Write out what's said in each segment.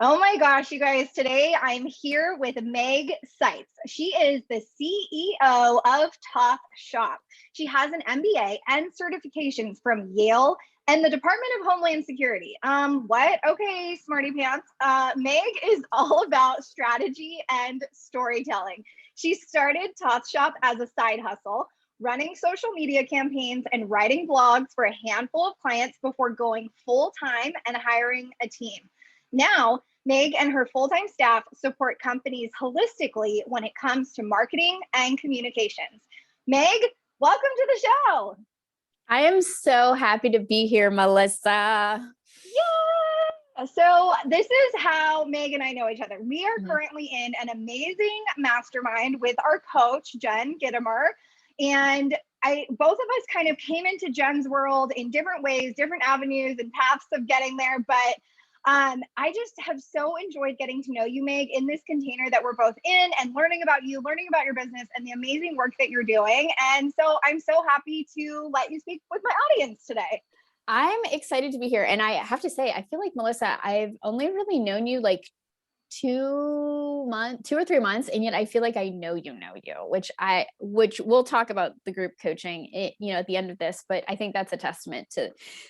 Oh my gosh, you guys, today I'm here with Meg Seitz. She is the CEO of Top Shop. She has an MBA and certifications from Yale and the Department of Homeland Security. What? Okay, smarty pants. Meg is all about strategy and storytelling. She started Top Shop as a side hustle, running social media campaigns and writing blogs for a handful of clients before going full time and hiring a team. Now, Meg and her full-time staff support companies holistically when it comes to marketing and communications. Meg, welcome to the show. I am so happy to be here, Melissa. Yeah. So this is how Meg and I know each other. We are currently in an amazing mastermind with our coach, Jen Gittimer. And both of us kind of came into Jen's world in different ways, different avenues and paths of getting there. But I just have so enjoyed getting to know you, Meg, in this container that we're both in and learning about you, learning about your business and the amazing work that you're doing. And so I'm so happy to let you speak with my audience today. I'm excited to be here. And I have to say, I feel like, Melissa, I've only really known you like 2 or 3 months. And yet I feel like I know you, which we'll talk about the group coaching, at the end of this, but I think that's a testament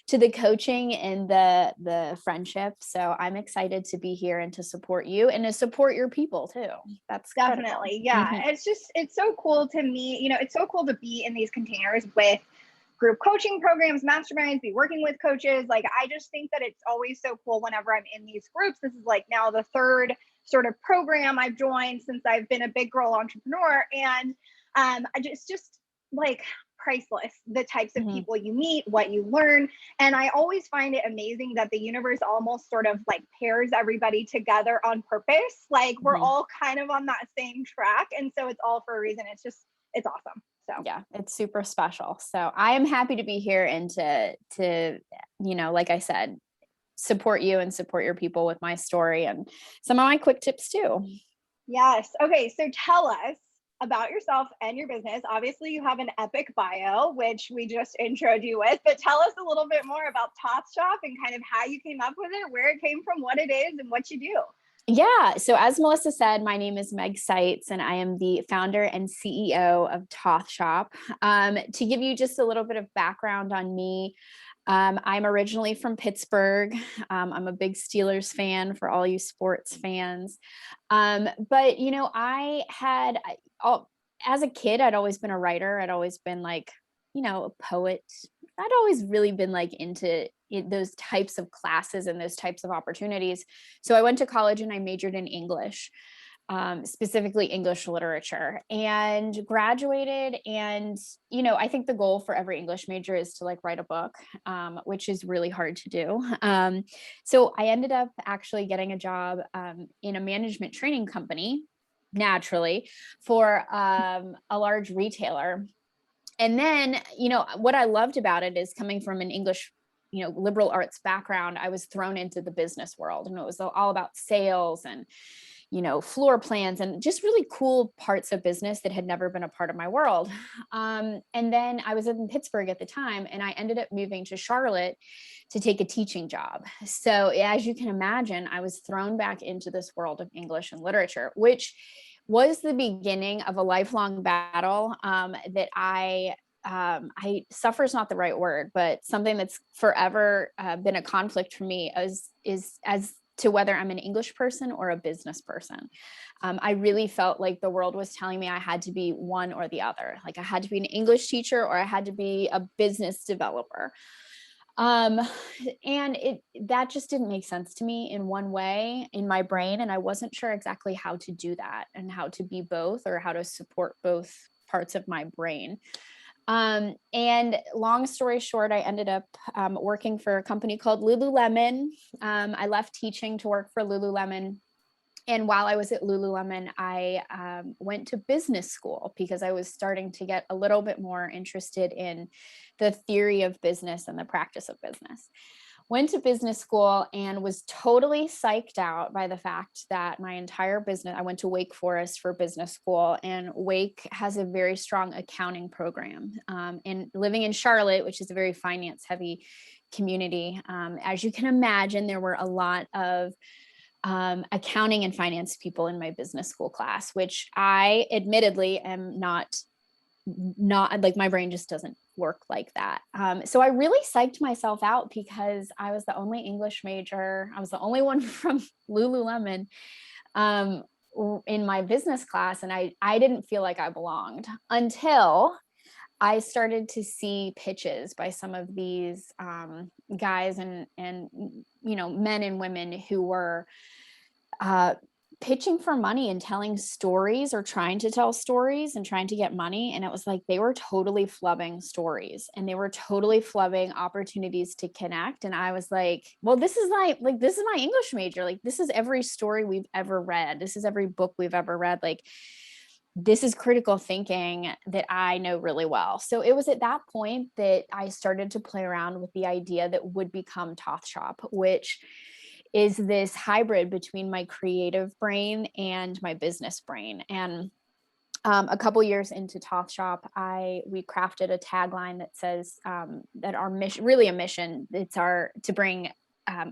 to the coaching and the friendship. So I'm excited to be here and to support you and to support your people too. That's definitely. Critical. Yeah. It's so cool to me. It's so cool to be in these containers with group coaching programs, masterminds, be working with coaches. Like, I just think that it's always so cool whenever I'm in these groups. This is like now the third sort of program I've joined since I've been a big girl entrepreneur. And it's just like priceless, the types of people you meet, what you learn. And I always find it amazing that the universe almost sort of like pairs everybody together on purpose. Like we're all kind of on that same track. And so it's all for a reason. It's awesome. So yeah, it's super special. So I am happy to be here and to like I said, support you and support your people with my story and some of my quick tips too. Yes. Okay. So tell us about yourself and your business. Obviously you have an epic bio, which we just introed you with, but tell us a little bit more about Top Shop and kind of how you came up with it, where it came from, what it is, and what you do. Yeah. So as Melissa said, my name is Meg Seitz and I am the founder and CEO of Top Shop. To give you just a little bit of background on me, I'm originally from Pittsburgh. I'm a big Steelers fan for all you sports fans. But, as a kid, I'd always been a writer. I'd always been like, a poet. I'd always really been like into those types of classes and those types of opportunities. So I went to college and I majored in English, specifically English literature, and graduated. And, I think the goal for every English major is to like write a book, which is really hard to do. So I ended up actually getting a job in a management training company, naturally, for a large retailer. And then, what I loved about it is coming from an English, liberal arts background, I was thrown into the business world and it was all about sales and, floor plans and just really cool parts of business that had never been a part of my world. And then I was in Pittsburgh at the time and I ended up moving to Charlotte to take a teaching job. So as you can imagine, I was thrown back into this world of English and literature, which was the beginning of a lifelong battle that I suffer is not the right word, but something that's forever been a conflict for me is as to whether I'm an English person or a business person. I really felt like the world was telling me I had to be one or the other. Like I had to be an English teacher or I had to be a business developer. And that just didn't make sense to me in one way in my brain. And I wasn't sure exactly how to do that and how to be both or how to support both parts of my brain. And long story short, I ended up working for a company called Lululemon. I left teaching to work for Lululemon. And while I was at Lululemon, I went to business school because I was starting to get a little bit more interested in the theory of business and the practice of business. Went to business school and was totally psyched out by the fact that my entire business, I went to Wake Forest for business school, and Wake has a very strong accounting program. And living in Charlotte, which is a very finance heavy community, as you can imagine, there were a lot of accounting and finance people in my business school class, which I admittedly am not like, my brain just doesn't work like that. So I really psyched myself out because I was the only English major. I was the only one from Lululemon in my business class. And I didn't feel like I belonged until I started to see pitches by some of these guys and, men and women who were pitching for money and telling stories, or trying to tell stories and trying to get money. And it was like, they were totally flubbing stories, and they were totally flubbing opportunities to connect. And I was like, well, this is my English major. Like, this is every story we've ever read. This is every book we've ever read. Like, this is critical thinking that I know really well. So it was at that point that I started to play around with the idea that would become Toth Shop, which is this hybrid between my creative brain and my business brain. And a couple years into Toth Shop, we crafted a tagline that says that our mission, really a mission, to bring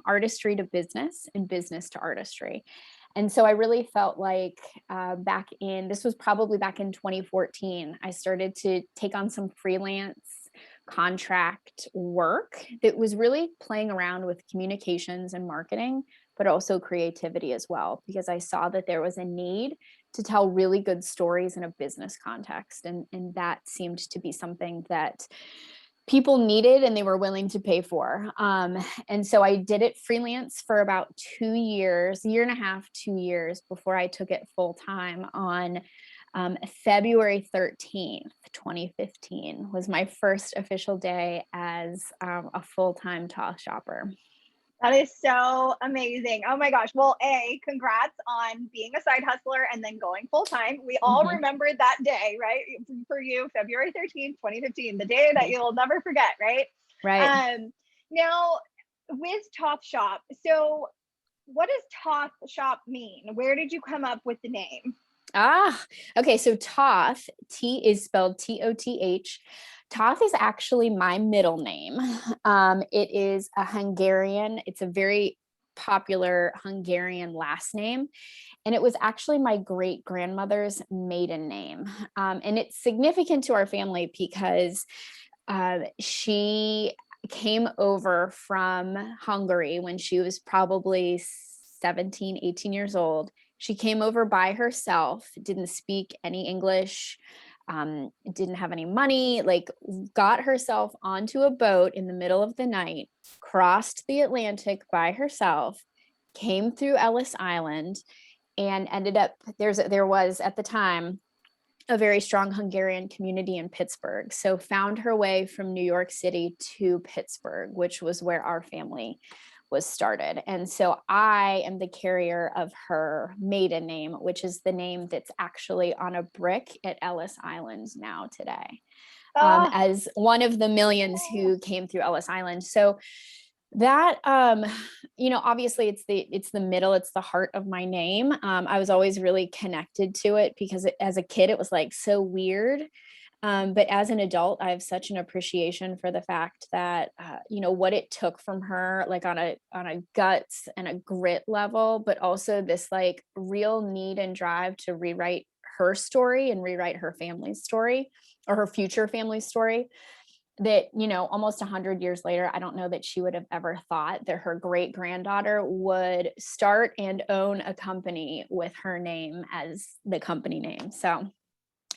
artistry to business and business to artistry. And so I really felt like this was probably back in 2014, I started to take on some freelance contract work that was really playing around with communications and marketing, but also creativity as well, because I saw that there was a need to tell really good stories in a business context. And that seemed to be something that people needed and they were willing to pay for. And so I did it freelance for about 2 years, year and a half, 2 years, before I took it full time on February 13th, 2015 was my first official day as a full-time Toth Shopper. That is so amazing. Oh my gosh. Well, congrats on being a side hustler and then going full time. We all remember that day, right? For you, February 13th, 2015, the day that you'll never forget, right? Right. Now, with Toth Shop, so what does Toth Shop mean? Where did you come up with the name? Okay. So Toth, T is spelled Toth. Toth is actually my middle name. It is it's a very popular Hungarian last name. And it was actually my great grandmother's maiden name. And it's significant to our family because she came over from Hungary when she was probably 17, 18 years old. She came over by herself, didn't speak any English, didn't have any money, like got herself onto a boat in the middle of the night, crossed the Atlantic by herself, came through Ellis Island, and ended up, there was at the time a very strong Hungarian community in Pittsburgh. So found her way from New York City to Pittsburgh, which was where our family was started. And so I am the carrier of her maiden name, which is the name that's actually on a brick at Ellis Island now today, as one of the millions who came through Ellis Island. So that, obviously it's the middle, it's the heart of my name. I was always really connected to it because as a kid, it was like so weird. But as an adult, I have such an appreciation for the fact that, what it took from her, like on a guts and a grit level, but also this like real need and drive to rewrite her story and rewrite her family's story, or her future family's story, that, almost 100 years later, I don't know that she would have ever thought that her great granddaughter would start and own a company with her name as the company name. So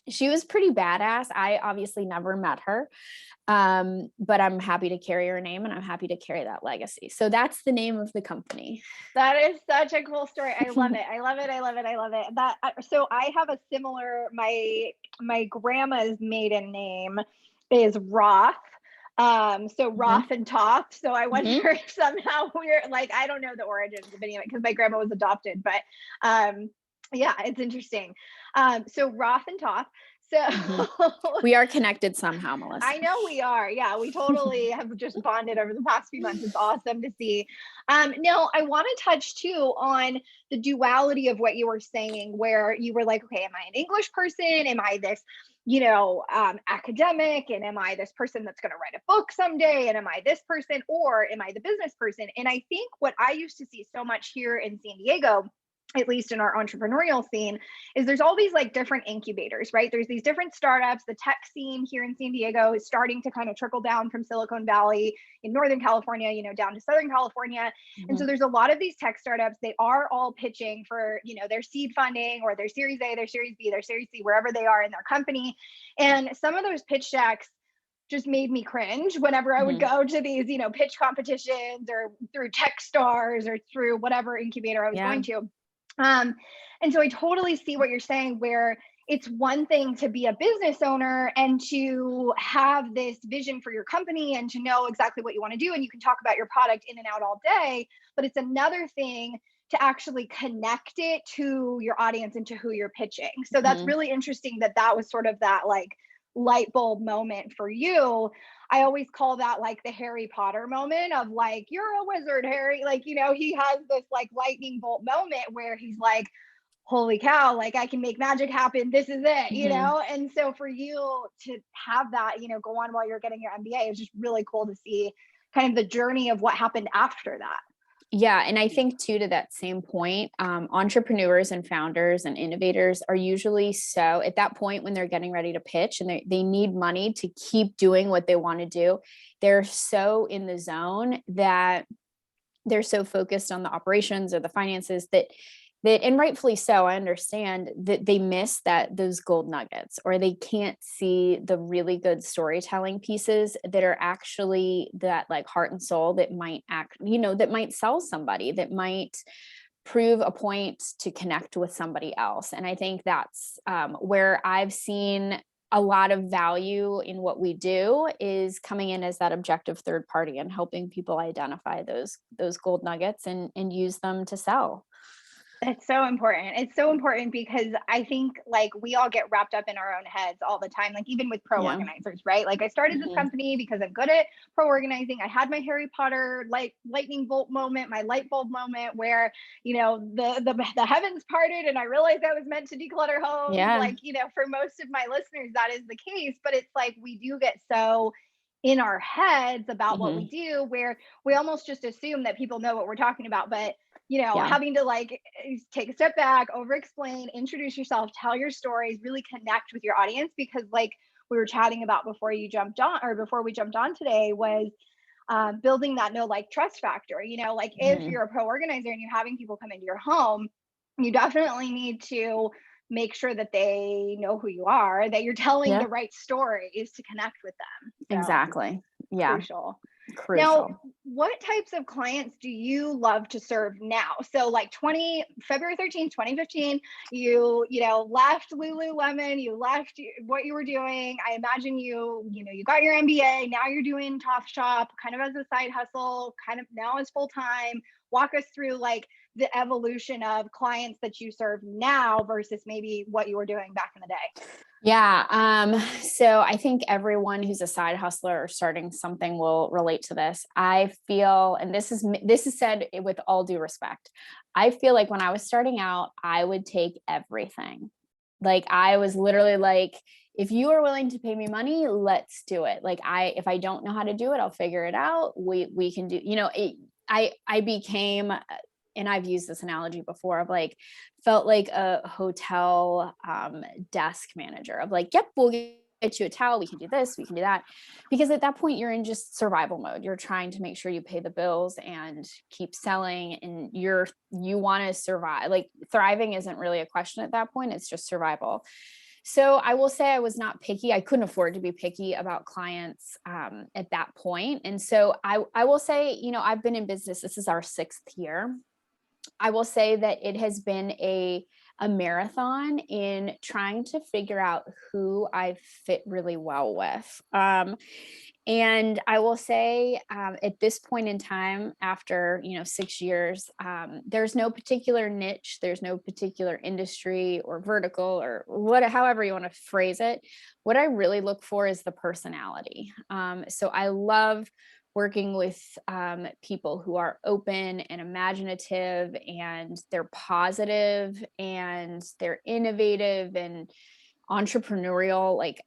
she was pretty badass. I obviously never met her, but I'm happy to carry her name and I'm happy to carry that legacy. So that's the name of the company. That is such a cool story. I love it. I love it. I love it. I love it. So I have a similar, my grandma's maiden name is Roth. So Roth and Toth. So I wonder if somehow we're like, I don't know the origins of any of it because my grandma was adopted, but yeah, it's interesting. So Roth and Toth. So we are connected somehow, Melissa. I know we are. Yeah, we totally have just bonded over the past few months. It's awesome to see. Now, I want to touch too on the duality of what you were saying, where you were like, okay, am I an English person? Am I this academic, and am I this person that's going to write a book someday, and am I this person, or am I the business person? And I think what I used to see so much here in San Diego, at least in our entrepreneurial scene, is there's all these like different incubators, right? There's these different startups. The tech scene here in San Diego is starting to kind of trickle down from Silicon Valley in Northern California, down to Southern California. And so there's a lot of these tech startups. They are all pitching for, their seed funding or their Series A, their Series B, their Series C, wherever they are in their company. And some of those pitch decks just made me cringe whenever I would go to these, pitch competitions or through Techstars or through whatever incubator I was going to. And so I totally see what you're saying, where it's one thing to be a business owner and to have this vision for your company and to know exactly what you want to do. And you can talk about your product in and out all day, but it's another thing to actually connect it to your audience and to who you're pitching. So that's really interesting that was sort of that like light bulb moment for you. I always call that like the Harry Potter moment of like, you're a wizard, Harry. Like, he has this like lightning bolt moment where he's like, holy cow, like I can make magic happen. This is it, And so for you to have that, go on while you're getting your MBA, is just really cool to see kind of the journey of what happened after that. Yeah. And I think too, to that same point, entrepreneurs and founders and innovators are usually so at that point when they're getting ready to pitch and they need money to keep doing what they want to do. They're so in the zone that they're so focused on the operations or the finances that and rightfully so, I understand that they miss those gold nuggets, or they can't see the really good storytelling pieces that are actually that like heart and soul that might that might sell somebody, that might prove a point to connect with somebody else. And I think that's where I've seen a lot of value in what we do, is coming in as that objective third party and helping people identify those gold nuggets and use them to sell. It's so important. It's so important because I think like we all get wrapped up in our own heads all the time, like even with pro organizers, right? Like I started this company because I'm good at pro organizing. I had my Harry Potter lightning bolt moment, my light bulb moment where, the heavens parted and I realized I was meant to declutter homes. Yeah. Like, for most of my listeners, that is the case, but it's like we do get so in our heads about what we do, where we almost just assume that people know what we're talking about, but having to like take a step back, over explain, introduce yourself, tell your stories, really connect with your audience. Because like we were chatting about before we jumped on today, was building that know, like, trust factor. Like if you're a pro organizer and you're having people come into your home, you definitely need to make sure that they know who you are, that you're telling the right stories to connect with them. So, exactly. Yeah. Crucial. Now, what types of clients do you love to serve now? So like February 13th, 2015, you left Lululemon, you left what you were doing. I imagine you got your MBA, now you're doing Top Shop kind of as a side hustle, kind of now as full time. Walk us through like the evolution of clients that you serve now versus maybe what you were doing back in the day. Yeah. So I think everyone who's a side hustler or starting something will relate to this. I feel, and this is said with all due respect, I feel like when I was starting out, I would take everything. Like I was literally like, if you are willing to pay me money, let's do it. Like if I don't know how to do it, I'll figure it out. We can do, I became, and I've used this analogy before, of like, felt like a hotel desk manager of like, yep, we'll get you a towel. We can do this, we can do that. Because at that point you're in just survival mode. You're trying to make sure you pay the bills and keep selling, and you want to survive. Like thriving isn't really a question at that point. It's just survival. So I will say I was not picky. I couldn't afford to be picky about clients at that point. And so I will say, I've been in business. This is our 6th year. I will say that it has been a marathon in trying to figure out who I fit really well with. And I will say at this point in time, after 6 years, there's no particular niche, there's no particular industry or vertical or however you want to phrase it. What I really look for is the personality. So I love working with people who are open and imaginative, and they're positive and they're innovative, and entrepreneurial. Like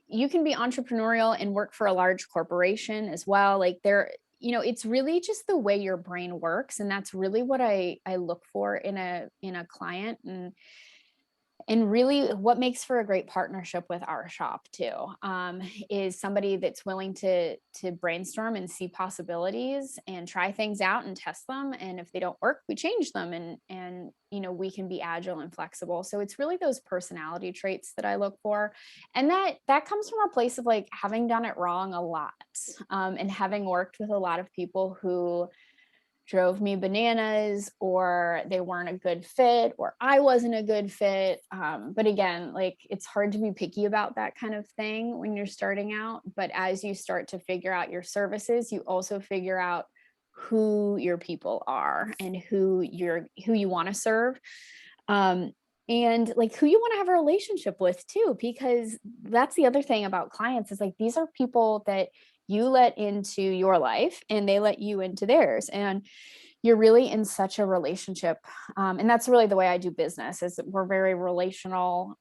you can be entrepreneurial and work for a large corporation as well. Like it's really just the way your brain works. And that's really what I look for in a client. And really what makes for a great partnership with our shop too, is somebody that's willing to brainstorm and see possibilities and try things out and test them. And if they don't work, we change them, and we can be agile and flexible. So it's really those personality traits that I look for. And that comes from a place of like having done it wrong a lot, and having worked with a lot of people who drove me bananas, or they weren't a good fit, or I wasn't a good fit. But again, like it's hard to be picky about that kind of thing when you're starting out. But as you start to figure out your services, you also figure out who your people are and who you want to serve. And like who you want to have a relationship with too, because that's the other thing about clients is like, these are people that you let into your life and they let you into theirs. And you're really in such a relationship. And that's really the way I do business is we're very relational.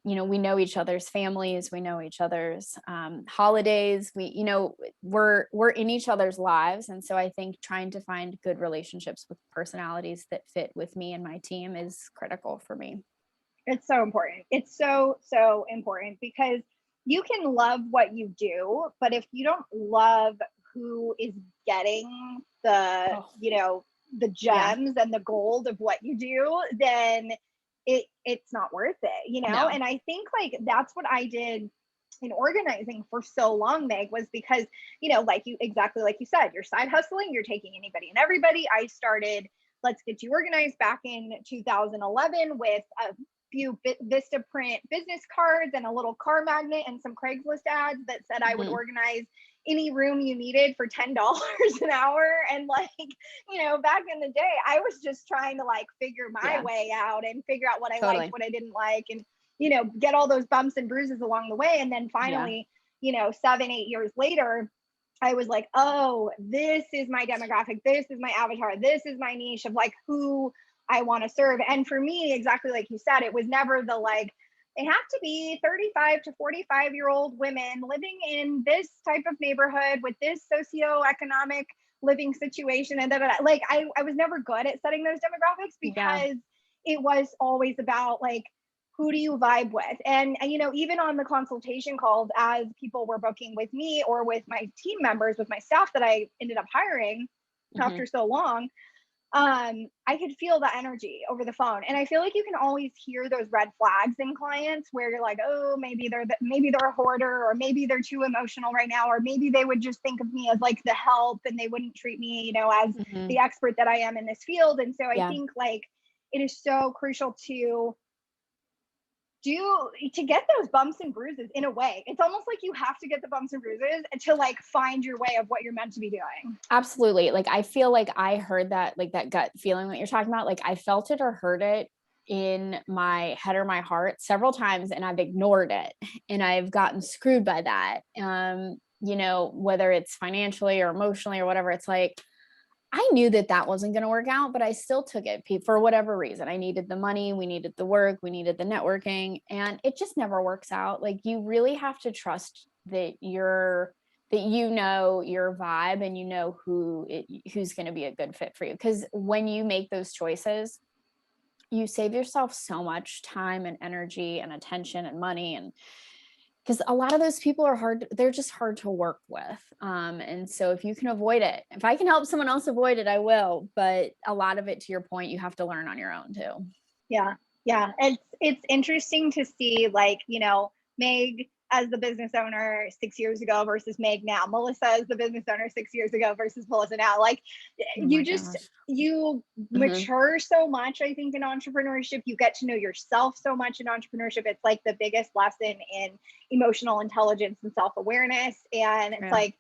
We know each other's families, we know each other's holidays, we're in each other's lives. And so I think trying to find good relationships with personalities that fit with me and my team is critical for me. It's so important. It's so, so important because you can love what you do, but if you don't love who is getting the, the gems and the gold of what you do, then it's not worth it, No. And I think like that's what I did in organizing for so long, Meg, was because, exactly like you said, you're side hustling, you're taking anybody and everybody. I started Let's Get You Organized back in 2011 with a few Vistaprint business cards and a little car magnet and some Craigslist ads that said I would organize any room you needed for $10 an hour. And like, back in the day, I was just trying to like figure my way out and figure out what I liked, what I didn't like, and, get all those bumps and bruises along the way. And then finally, 7-8 years later, I was like, oh, this is my demographic. This is my avatar. This is my niche of like who I want to serve. And for me, exactly like you said, it was never the like, they have to be 35 to 45-year-old women living in this type of neighborhood with this socioeconomic living situation. And like, I was never good at setting those demographics because it was always about like, who do you vibe with? And, even on the consultation calls, as people were booking with me or with my team members, with my staff that I ended up hiring after so long, I could feel the energy over the phone. And I feel like you can always hear those red flags in clients where you're like, oh, maybe they're a hoarder, or maybe they're too emotional right now, or maybe they would just think of me as like the help and they wouldn't treat me, as the expert that I am in this field. And so I think like it is so crucial to get those bumps and bruises in a way. It's almost like you have to get the bumps and bruises to like find your way of what you're meant to be doing. Absolutely. Like, I feel like I heard that, like that gut feeling that you're talking about, like I felt it or heard it in my head or my heart several times, and I've ignored it and I've gotten screwed by that. Whether it's financially or emotionally or whatever, it's like, I knew that wasn't going to work out, but I still took it for whatever reason. I needed the money, we needed the work, we needed the networking, and it just never works out. Like, you really have to trust that your vibe and who's going to be a good fit for you. Because when you make those choices, you save yourself so much time and energy and attention and money, and because a lot of those people they're just hard to work with. And so if you can avoid it, if I can help someone else avoid it, I will. But a lot of it, to your point, you have to learn on your own too. Yeah. Yeah. It's interesting to see, like, Meg as the business owner 6 years ago versus Meg now, Melissa as the business owner 6 years ago versus Melissa now. Like, you mature so much, I think, in entrepreneurship. You get to know yourself so much in entrepreneurship. It's like the biggest lesson in emotional intelligence and self-awareness. And it's like,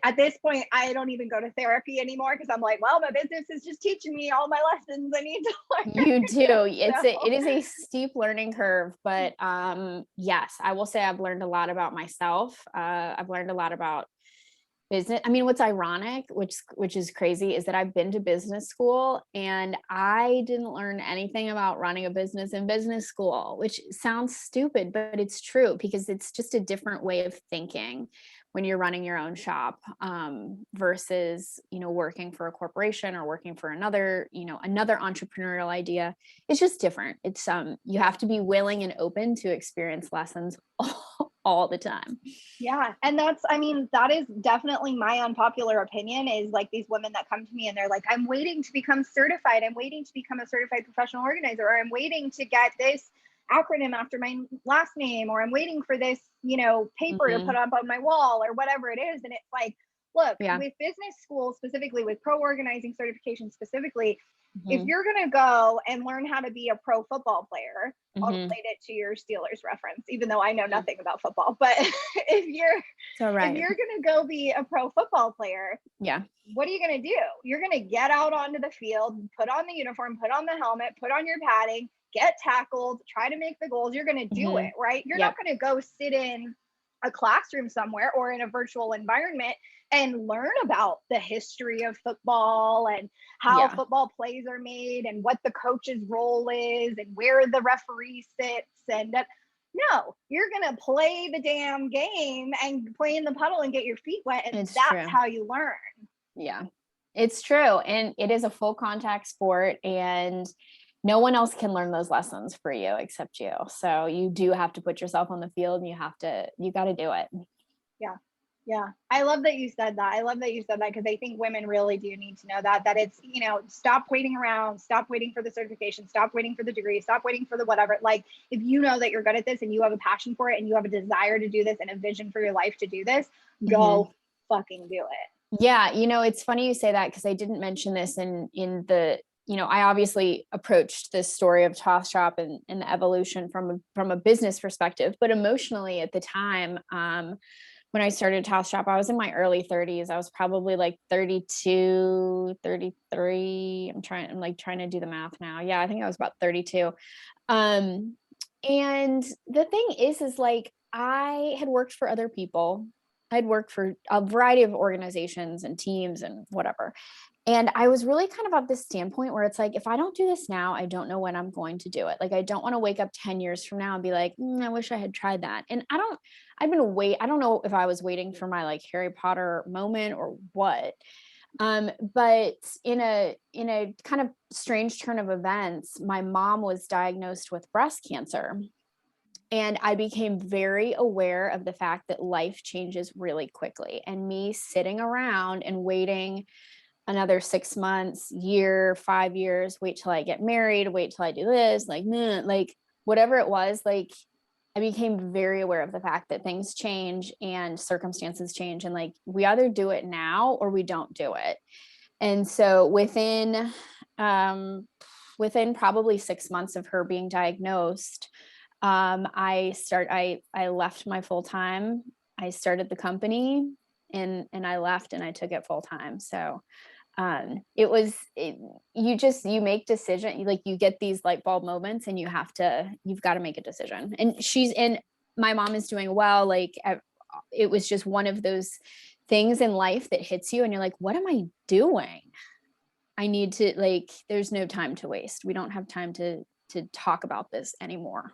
at this point, I don't even go to therapy anymore because I'm like, well, my business is just teaching me all my lessons I need to learn. You do. It is a steep learning curve, but yes, I will say I've learned a lot about myself. I've learned a lot about business. I mean, what's ironic, which is crazy, is that I've been to business school and I didn't learn anything about running a business in business school, which sounds stupid, but it's true because it's just a different way of thinking when you're running your own shop, versus, working for a corporation or working for another entrepreneurial idea. It's just different. It's you have to be willing and open to experience lessons all the time. Yeah. And that is definitely my unpopular opinion, is like these women that come to me and they're like, I'm waiting to become certified. I'm waiting to become a certified professional organizer, or I'm waiting to get this acronym after my last name, or I'm waiting for this, paper to put up on my wall, or whatever it is. And it's like, look, with business school specifically, with pro organizing certification specifically, if you're going to go and learn how to be a pro football player, I'll relate it to your Steelers reference, even though I know nothing about football. But if you're going to go be a pro football player, what are you going to do? You're going to get out onto the field, put on the uniform, put on the helmet, put on your padding, get tackled, try to make the goals. You're going to do it, right? You're not going to go sit in a classroom somewhere or in a virtual environment and learn about the history of football and how football plays are made and what the coach's role is and where the referee sits. And no, you're going to play the damn game and play in the puddle and get your feet wet. And that's how you learn. Yeah, it's true. And it is a full contact sport, and no one else can learn those lessons for you except you. So you do have to put yourself on the field, and you got to do it. Yeah. Yeah. I love that you said that. Because I think women really do need to know that it's, stop waiting around, stop waiting for the certification, stop waiting for the degree, stop waiting for the whatever. Like, if you know that you're good at this and you have a passion for it and you have a desire to do this and a vision for your life to do this, go fucking do it. Yeah. It's funny you say that, because I didn't mention this in the, I obviously approached this story of Toss Shop and the evolution from a business perspective, but emotionally at the time, when I started Toss Shop, I was in my early 30s. I was probably like 32, 33. I'm trying to do the math now. Yeah, I think I was about 32. And the thing is like, I had worked for other people. I'd worked for a variety of organizations and teams and whatever. And I was really kind of at this standpoint where it's like, if I don't do this now, I don't know when I'm going to do it. Like, I don't want to wake up 10 years from now and be like, I wish I had tried that. And I don't know if I was waiting for my like Harry Potter moment or what. But in a kind of strange turn of events, my mom was diagnosed with breast cancer. And I became very aware of the fact that life changes really quickly. And me sitting around and waiting another 6 months, year, 5 years, wait till I get married, wait till I do this, like whatever it was, like I became very aware of the fact that things change and circumstances change. And like, we either do it now or we don't do it. And so within probably 6 months of her being diagnosed, I left my full time. I started the company and I left and I took it full time. So you make decision, like you get these light bulb moments and you've got to make a decision. And my mom is doing well. Like it was just one of those things in life that hits you and you're like, what am I doing? I need to, there's no time to waste. We don't have time to talk about this anymore.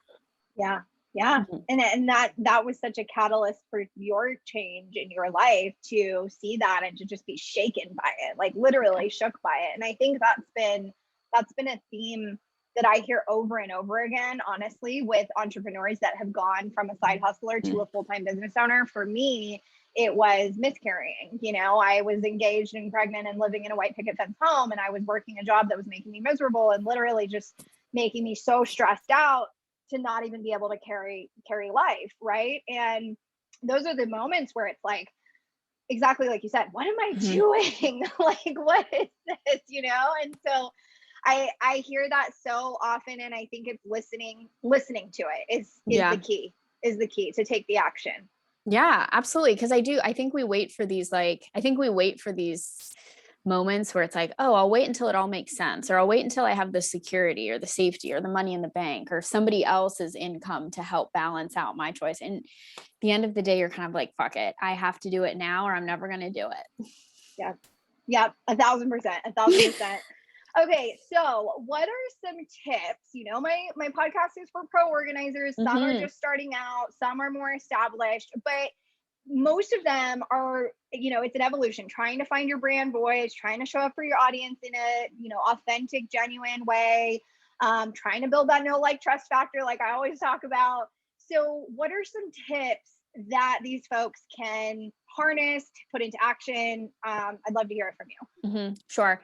Yeah. Yeah. And that was such a catalyst for your change in your life, to see that and to just be shaken by it, like literally shook by it. And I think that's been a theme that I hear over and over again, honestly, with entrepreneurs that have gone from a side hustler to a full-time business owner. For me, it was miscarrying. I was engaged and pregnant and living in a white picket fence home, and I was working a job that was making me miserable and literally just making me so stressed out to not even be able to carry life, right? And those are the moments where it's like, exactly like you said, what am I doing? Like, what is this, And so I hear that so often, and I think it's listening to it is the key to take the action. Yeah, absolutely. Because I think we wait for these moments where it's like, oh, I'll wait until it all makes sense, or I'll wait until I have the security or the safety or the money in the bank or somebody else's income to help balance out my choice. And at the end of the day, you're kind of like, fuck it, I have to do it now or I'm never going to do it. Yeah. Yep. 1,000%. 1,000%. Okay, so what are some tips? You know, my podcast is for pro organizers. Some are just starting out, some are more established, but most of them are, you know, it's an evolution, trying to find your brand voice, trying to show up for your audience in a, you know, authentic, genuine way, trying to build that know, like, trust factor, like I always talk about. So what are some tips that these folks can harness, put into action? I'd love to hear it from you. Sure.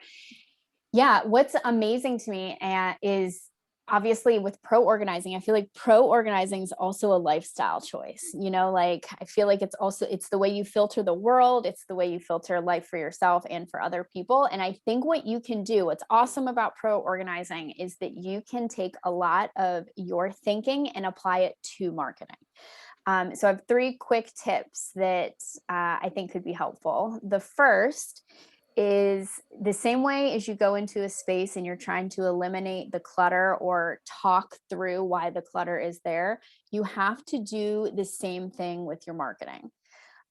Yeah. What's amazing to me is obviously with pro organizing, I feel like pro organizing is also a lifestyle choice. You know, like I feel like it's the way you filter the world. It's the way you filter life for yourself and for other people. And I think what you can do, what's awesome about pro organizing is that you can take a lot of your thinking and apply it to marketing. So I have 3 quick tips that I think could be helpful. The first is the same way as you go into a space and you're trying to eliminate the clutter or talk through why the clutter is there, you have to do the same thing with your marketing.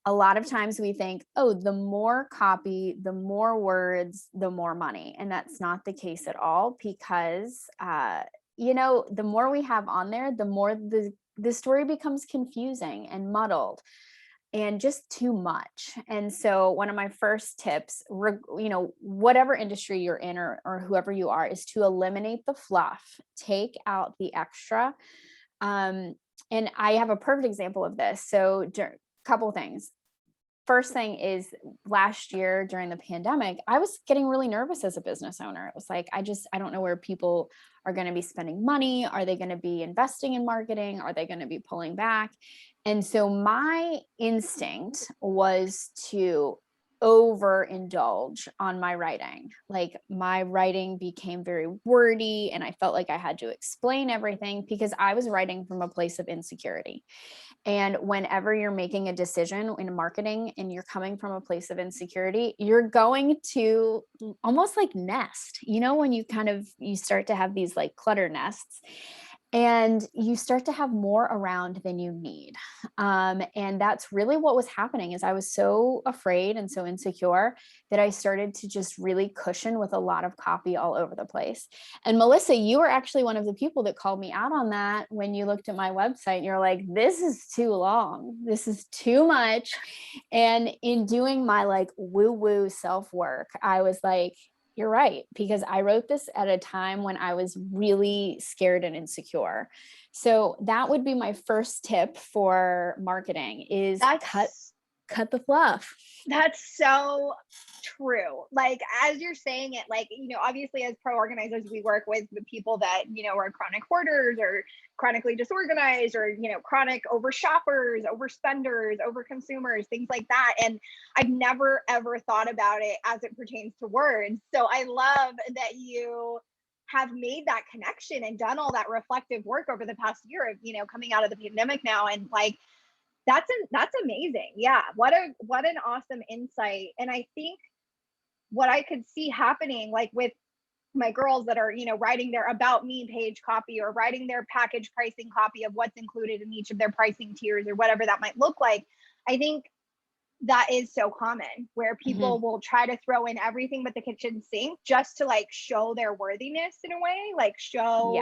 A lot of times we think, oh, the more copy, the more words, the more money. And that's not the case at all, because, you know, the more we have on there, the more the story becomes confusing and muddled and just too much. And so one of my first tips, you know, whatever industry you're in or whoever you are, is to eliminate the fluff, take out the extra. And I have a perfect example of this. So couple things. First thing is, last year during the pandemic, I was getting really nervous as a business owner. It was like, I don't know where people are going to be spending money. Are they going to be investing in marketing? Are they going to be pulling back? And so my instinct was to overindulge on my writing. Like my writing became very wordy and I felt like I had to explain everything because I was writing from a place of insecurity. And whenever you're making a decision in marketing and you're coming from a place of insecurity, you're going to almost like nest, you know, when you start to have these like clutter nests and you start to have more around than you need. And that's really what was happening. Is I was so afraid and so insecure that I started to just really cushion with a lot of copy all over the place. And Melissa, you were actually one of the people that called me out on that when you looked at my website and you're like, this is too long. This is too much. And in doing my like woo-woo self-work, I was like, you're right, because I wrote this at a time when I was really scared and insecure. So that would be my first tip for marketing is cut the fluff. That's so true. Like, as you're saying it, like, you know, obviously as pro organizers, we work with the people that, you know, are chronic hoarders or chronically disorganized or, you know, chronic over shoppers, over spenders, over consumers, things like that. And I've never, ever thought about it as it pertains to words. So I love that you have made that connection and done all that reflective work over the past year of, you know, coming out of the pandemic now. And like, that's amazing. Yeah. What an awesome insight. And I think what I could see happening, like with my girls that are, you know, writing their about me page copy or writing their package pricing copy of what's included in each of their pricing tiers or whatever that might look like. I think that is so common where people will try to throw in everything but the kitchen sink just to like show their worthiness in a way, like show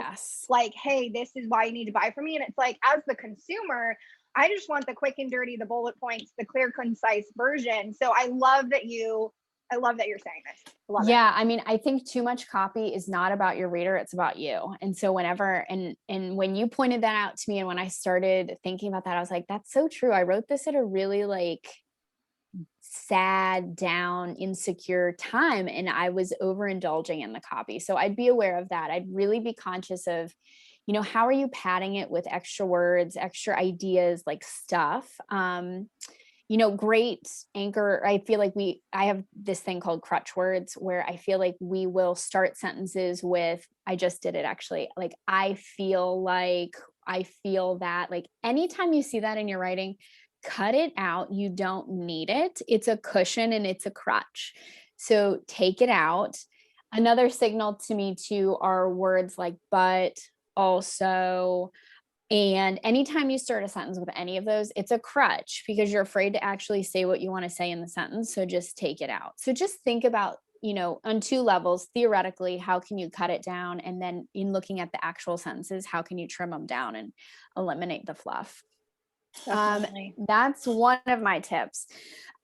like, hey, this is why you need to buy from me. And it's like, as the consumer, I just want the quick and dirty, the bullet points, the clear, concise version. So I love that you're saying this. Yeah. I mean, I think too much copy is not about your reader. It's about you. And so and when you pointed that out to me, and when I started thinking about that, I was like, that's so true. I wrote this at a really like sad, down, insecure time, and I was overindulging in the copy. So I'd be aware of that. I'd really be conscious of, you know, how are you padding it with extra words, extra ideas, like stuff. You know, great anchor. I feel like I have this thing called Crutch Words where I feel like we will start sentences with, I just did it actually. Like, I feel that. Like, anytime you see that in your writing, cut it out. You don't need it. It's a cushion and it's a crutch. So take it out. Another signal to me too are words like but, also, and anytime you start a sentence with any of those, it's a crutch because you're afraid to actually say what you want to say in the sentence. So just take it out. So just think about, on two levels, theoretically, how can you cut it down? And then in looking at the actual sentences, how can you trim them down and eliminate the fluff? Definitely. That's one of my tips.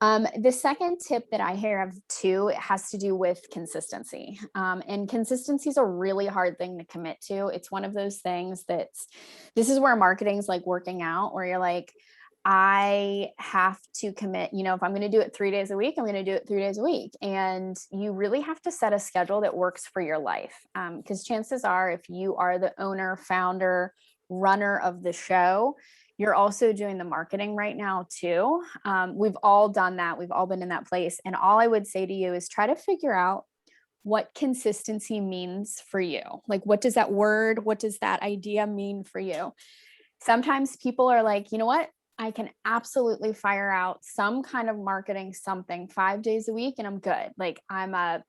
The second tip that I have too, it has to do with consistency. And consistency is a really hard thing to commit to. It's one of those things this is where marketing's like working out, where you're like, I have to commit, if I'm going to do it 3 days a week, I'm going to do it 3 days a week. And you really have to set a schedule that works for your life. Because chances are, if you are the owner, founder, runner of the show, you're also doing the marketing right now too. We've all done that. We've all been in that place. And all I would say to you is try to figure out what consistency means for you. Like, what does that word, what does that idea mean for you? Sometimes people are like, you know what? I can absolutely fire out some kind of marketing something 5 days a week and I'm good. Like, I'm a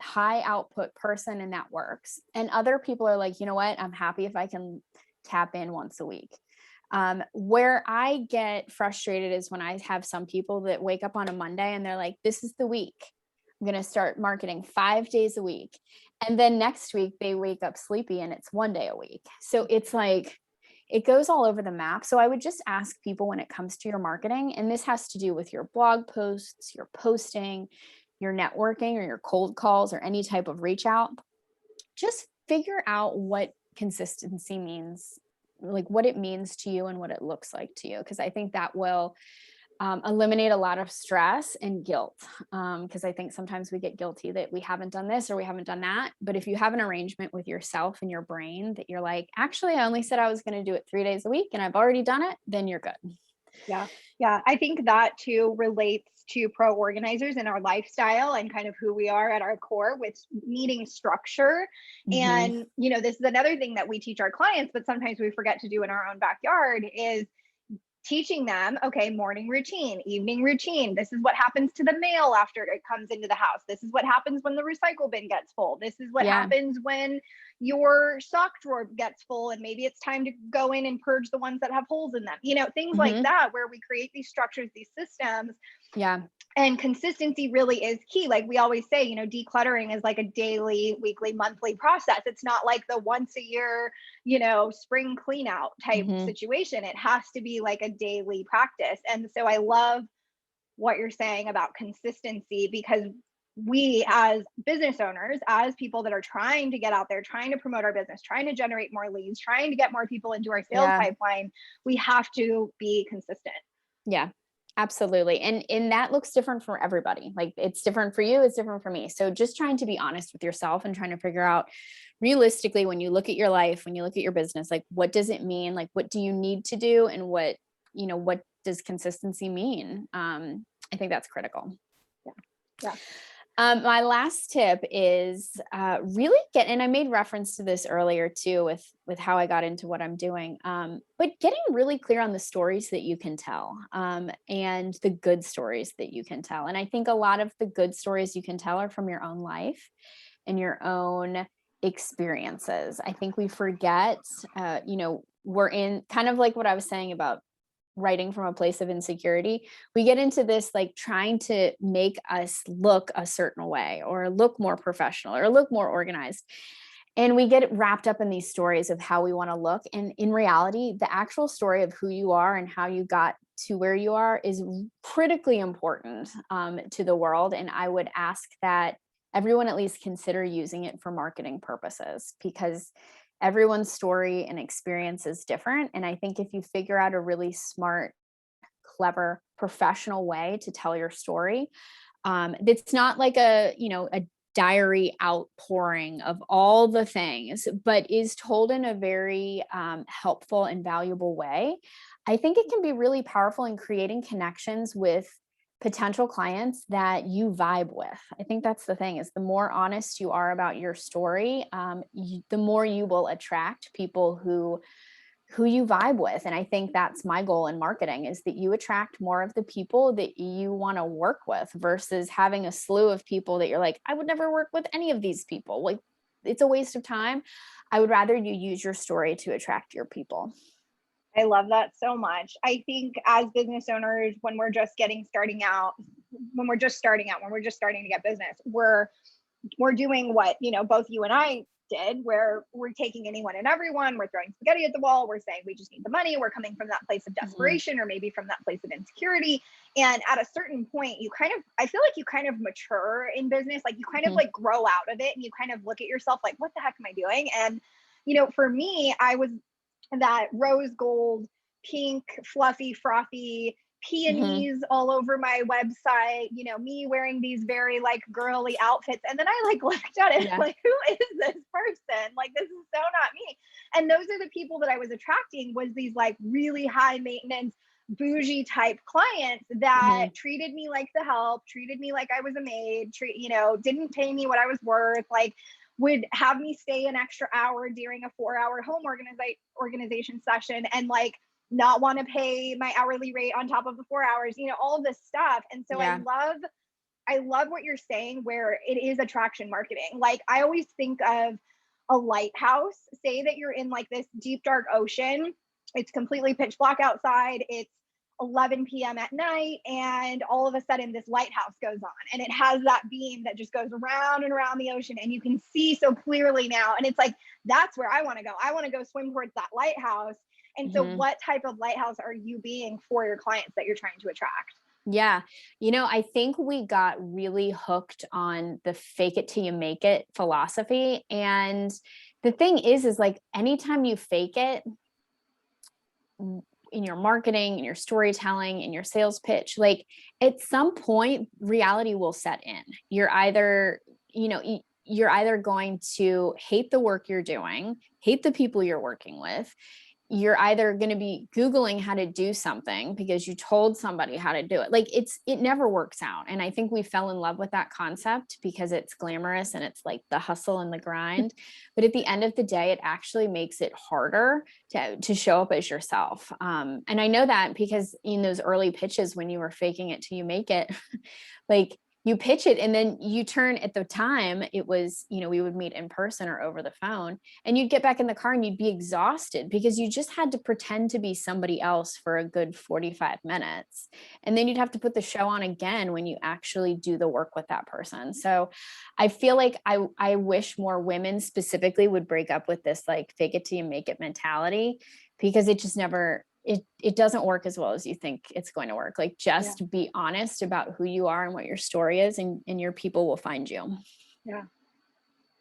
high output person and that works. And other people are like, you know what? I'm happy if I can tap in once a week. Where I get frustrated is when I have some people that wake up on a Monday and they're like, this is the week. I'm going to start marketing 5 days a week. And then next week they wake up sleepy and it's 1 day a week. So it's like, it goes all over the map. So I would just ask people when it comes to your marketing, and this has to do with your blog posts, your posting, your networking, or your cold calls, or any type of reach out, just figure out what consistency means, like what it means to you and what it looks like to you. Because I think that will eliminate a lot of stress and guilt. Because I think sometimes we get guilty that we haven't done this or we haven't done that. But if you have an arrangement with yourself and your brain that you're like, actually, I only said I was going to do it 3 days a week and I've already done it, then you're good. Yeah. Yeah. I think that too relates to pro organizers and our lifestyle and kind of who we are at our core with needing structure. Mm-hmm. And, this is another thing that we teach our clients, but sometimes we forget to do in our own backyard is teaching them, okay, morning routine, evening routine. This is what happens to the mail after it comes into the house. This is what happens when the recycle bin gets full. This is what Yeah. happens when your sock drawer gets full and maybe it's time to go in and purge the ones that have holes in them. Things like Mm-hmm. that, where we create these structures, these systems. Yeah. And consistency really is key. Like we always say, decluttering is like a daily, weekly, monthly process. It's not like the once a year, spring clean out type Mm-hmm. situation. It has to be like a daily practice. And so I love what you're saying about consistency, because we as business owners, as people that are trying to get out there, trying to promote our business, trying to generate more leads, trying to get more people into our sales Yeah. pipeline, we have to be consistent. Yeah, absolutely. And that looks different for everybody. Like, it's different for you, it's different for me. So just trying to be honest with yourself and trying to figure out realistically, when you look at your life, when you look at your business, like, what does it mean? Like, what do you need to do? And what does consistency mean? I think that's critical. Yeah. Yeah. My last tip is really and I made reference to this earlier too, with how I got into what I'm doing, but getting really clear on the stories that you can tell, and the good stories that you can tell. And I think a lot of the good stories you can tell are from your own life and your own experiences. I think we forget, we're in kind of like what I was saying about writing from a place of insecurity. We get into this like trying to make us look a certain way or look more professional or look more organized. And we get wrapped up in these stories of how we want to look. And in reality, the actual story of who you are and how you got to where you are is critically important to the world. And I would ask that everyone at least consider using it for marketing purposes, because everyone's story and experience is different. And I think if you figure out a really smart, clever, professional way to tell your story, that's not like a diary outpouring of all the things, but is told in a very helpful and valuable way, I think it can be really powerful in creating connections with potential clients that you vibe with. I think that's the thing, is the more honest you are about your story, the more you will attract people who who you vibe with. And I think that's my goal in marketing, is that you attract more of the people that you want to work with versus having a slew of people that you're like, I would never work with any of these people. Like, it's a waste of time. I would rather you use your story to attract your people. I love that so much. I think as business owners, when we're just starting to get business, we're doing what, both you and I did, where we're taking anyone and everyone, we're throwing spaghetti at the wall, we're saying we just need the money, we're coming from that place of desperation, or maybe from that place of insecurity. And at a certain point, I feel like you kind of mature in business, like you kind of like grow out of it, and you kind of look at yourself like, what the heck am I doing? And for me, I was that rose gold, pink, fluffy, frothy, peonies all over my website, me wearing these very like girly outfits. And then I like looked at it like, who is this person? Like, this is so not me. And those are the people that I was attracting, was these like really high maintenance, bougie type clients that treated me like the help, treated me like I was a maid, didn't pay me what I was worth, like would have me stay an extra hour during a 4-hour home organization session, and like not want to pay my hourly rate on top of the 4 hours, all of this stuff. And so I love what you're saying, where it is attraction marketing. Like, I always think of a lighthouse. Say that you're in like this deep, dark ocean. It's completely pitch black outside. It's 11 p.m. at night, and all of a sudden this lighthouse goes on, and it has that beam that just goes around and around the ocean, and you can see so clearly now. And it's like, that's where I want to go. I want to go swim towards that lighthouse. And so what type of lighthouse are you being for your clients that you're trying to attract? Yeah. I think we got really hooked on the fake it till you make it philosophy. And the thing is like, anytime you fake it in your marketing, in your storytelling, in your sales pitch, like at some point reality will set in. You're either going to hate the work you're doing, hate the people you're working with. You're either going to be Googling how to do something because you told somebody how to do it. Like, it never works out. And I think we fell in love with that concept because it's glamorous and it's like the hustle and the grind. But at the end of the day, it actually makes it harder to show up as yourself. And I know that because in those early pitches, when you were faking it till you make it, like, you pitch it and then you turn, at the time it was, we would meet in person or over the phone, and you'd get back in the car and you'd be exhausted because you just had to pretend to be somebody else for a good 45 minutes. And then you'd have to put the show on again when you actually do the work with that person. So I feel like I wish more women specifically would break up with this like fake it till you make it mentality, because it just never, it doesn't work as well as you think it's going to work. Like, just be honest about who you are and what your story is, and your people will find you. Yeah.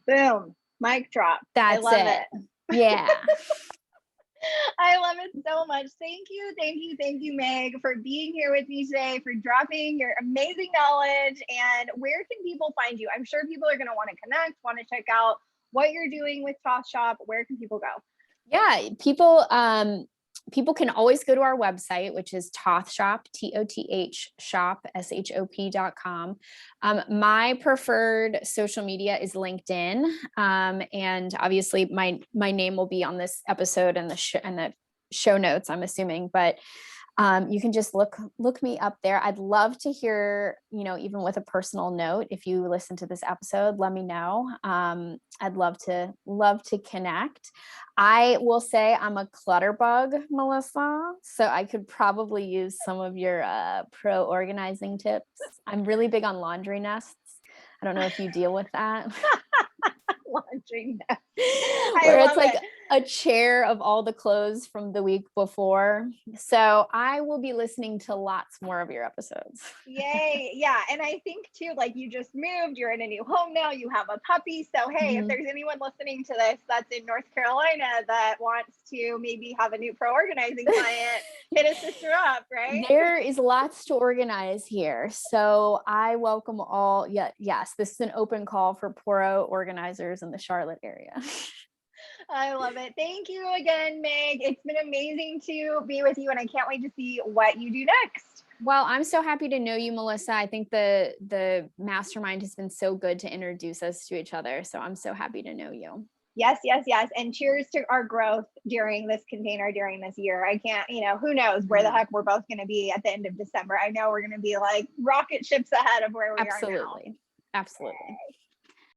Boom. Mic drop. That's I love it. Yeah. I love it so much. Thank you, Meg, for being here with me today, for dropping your amazing knowledge. And where can people find you? I'm sure people are going to want to connect, want to check out what you're doing with Toth Shop. Where can people go? Yeah, people can always go to our website, which is Toth Shop, TOTH shop, SHOP.com. My preferred social media is LinkedIn. And obviously my name will be on this episode and the show notes, I'm assuming, but you can just look me up there. I'd love to hear, even with a personal note, if you listen to this episode, let me know. I'd love to connect. I will say I'm a clutter bug, Melissa, so I could probably use some of your pro organizing tips. I'm really big on laundry nests. I don't know if you deal with that. Laundry nests. Where it's like a chair of all the clothes from the week before. So I will be listening to lots more of your episodes. Yay. Yeah. And I think too, like, you just moved, you're in a new home now, you have a puppy. So, hey, if there's anyone listening to this that's in North Carolina that wants to maybe have a new pro organizing client, hit a sister up, right? There is lots to organize here. So I welcome all. Yes, this is an open call for pro organizers in the Charlotte area. I love it. Thank you again, Meg. It's been amazing to be with you, and I can't wait to see what you do next. Well, I'm so happy to know you, Melissa. I think the mastermind has been so good to introduce us to each other. So I'm so happy to know you. Yes, yes, yes. And cheers to our growth during this container, during this year. I can't, who knows where the heck we're both going to be at the end of December. I know we're going to be like rocket ships ahead of where we are now. Absolutely.